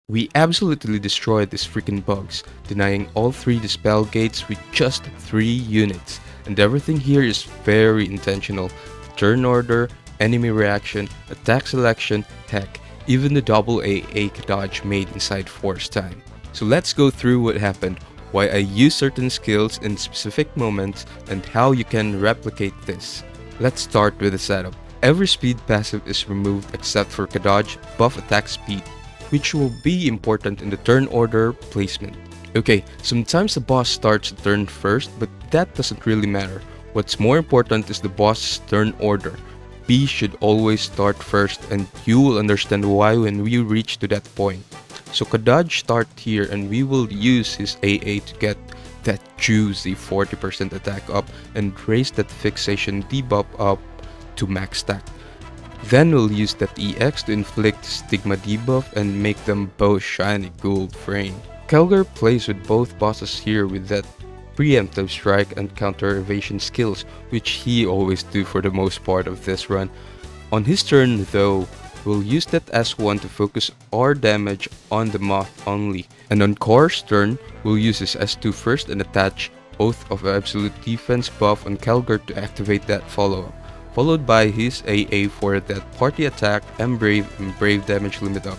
We absolutely destroyed these freaking bugs, denying all 3 dispel gates with just 3 units. And everything here is very intentional. Turn order, enemy reaction, attack selection, heck, even the double AA Kadaj made inside force time. So let's go through what happened, why I use certain skills in specific moments, and how you can replicate this. Let's start with the setup. Every speed passive is removed except for Kadaj buff attack speed, which will be important in the turn order placement. Okay, sometimes the boss starts the turn first, but that doesn't really matter. What's more important is the boss's turn order. B should always start first, and you will understand why when we reach to that point. So Kadaj start here, and we will use his AA to get that juicy 40% attack up and raise that fixation debuff up to max stack. Then we'll use that EX to inflict Stigma debuff and make them both shiny gold frame. Kelger plays with both bosses here with that preemptive strike and counter evasion skills, which he always do for the most part of this run. On his turn though, we'll use that S1 to focus our damage on the moth only. And on Kor's turn, we'll use his S2 first and attach Oath of Absolute Defense buff on Kelger to activate that follow-up, followed by his AA for that party attack, Brave and Brave damage limit up.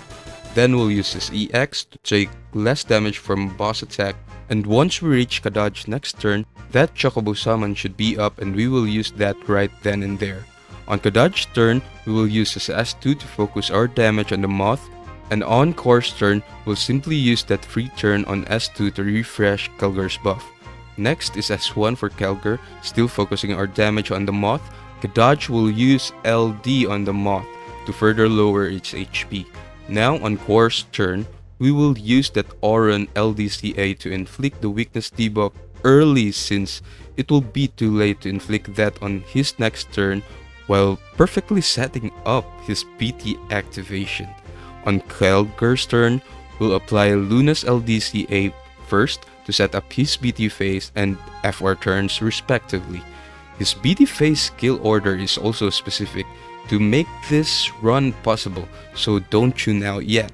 Then we'll use his EX to take less damage from boss attack, and once we reach Kadaj's next turn, that Chocobo summon should be up and we will use that right then and there. On Kadaj's turn, we will use his S2 to focus our damage on the moth, and on Kor's turn, we'll simply use that free turn on S2 to refresh Kelger's buff. Next is S1 for Kelger, still focusing our damage on the moth. Kadaj will use LD on the moth to further lower its HP. Now on Kor's turn, we will use that Auron LDCA to inflict the weakness debuff early since it will be too late to inflict that on his next turn while perfectly setting up his BT activation. On Kelger's turn, we'll apply Luna's LDCA first to set up his BT phase and FR turns respectively. His BT phase skill order is also specific to make this run possible, so don't tune out yet.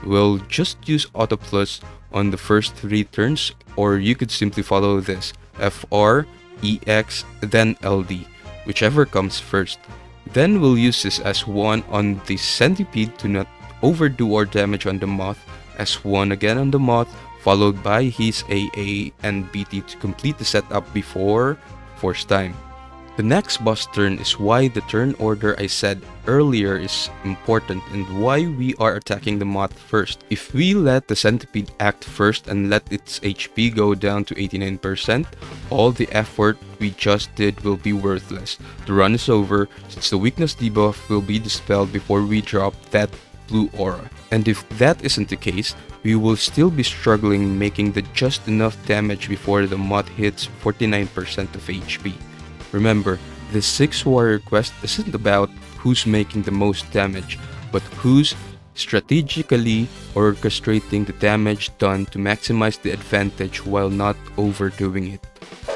We'll just use Auto Plus on the first 3 turns, or you could simply follow this FR, EX, then LD, whichever comes first. Then we'll use this S1 on the Centipede to not overdo our damage on the moth, S1 again on the moth, followed by his AA and BT to complete the setup before force time. The next boss turn is why the turn order I said earlier is important and why we are attacking the moth first. If we let the centipede act first and let its HP go down to 89%, all the effort we just did will be worthless. The run is over since the weakness debuff will be dispelled before we drop that blue aura. And if that isn't the case, we will still be struggling making the just enough damage before the moth hits 49% of HP. Remember, this 6 warrior quest isn't about who's making the most damage, but who's strategically orchestrating the damage done to maximize the advantage while not overdoing it.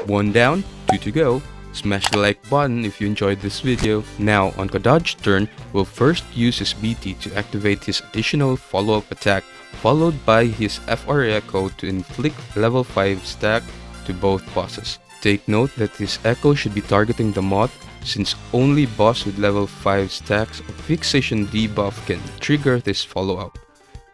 1 down, 2 to go. Smash the like button if you enjoyed this video. Now, on Kadaj's turn, we'll first use his BT to activate his additional follow-up attack, followed by his FR Echo to inflict level 5 stack to both bosses. Take note that this Echo should be targeting the moth, since only boss with level 5 stacks of fixation debuff can trigger this follow-up.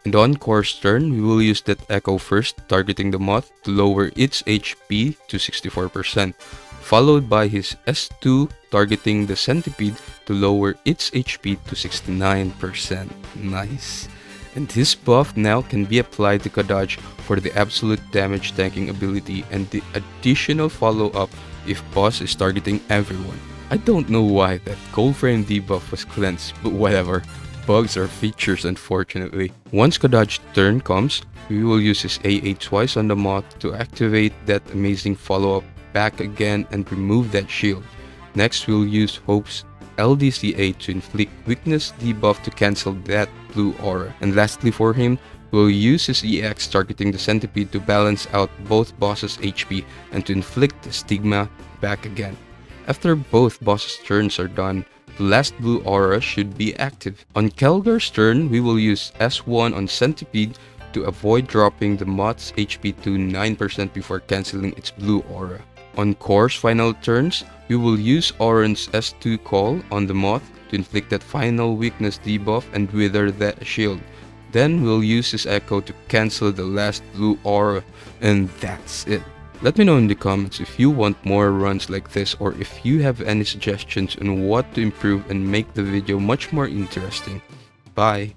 And on Kor's turn, we will use that Echo first, targeting the moth to lower its HP to 64%, followed by his S2 targeting the centipede to lower its HP to 69%. Nice. And his buff now can be applied to Kadaj for the absolute damage tanking ability and the additional follow-up if boss is targeting everyone. I don't know why that gold frame debuff was cleansed, but whatever. Bugs are features unfortunately. Once Kadaj's turn comes, we will use his AA twice on the moth to activate that amazing follow-up back again and remove that shield. Next we'll use Hope's LDCA to inflict weakness debuff to cancel that blue aura. And lastly for him, we'll use his EX targeting the centipede to balance out both bosses' HP and to inflict stigma back again. After both bosses' turns are done, the last blue aura should be active. On Kelgar's turn, we will use S1 on Centipede to avoid dropping the moth's HP to 9% before cancelling its blue aura. On Core's final turns, we will use Oran's S2 call on the moth to inflict that final weakness debuff and wither that shield. Then we'll use his echo to cancel the last blue aura, and that's it. Let me know in the comments if you want more runs like this, or if you have any suggestions on what to improve and make the video much more interesting. Bye!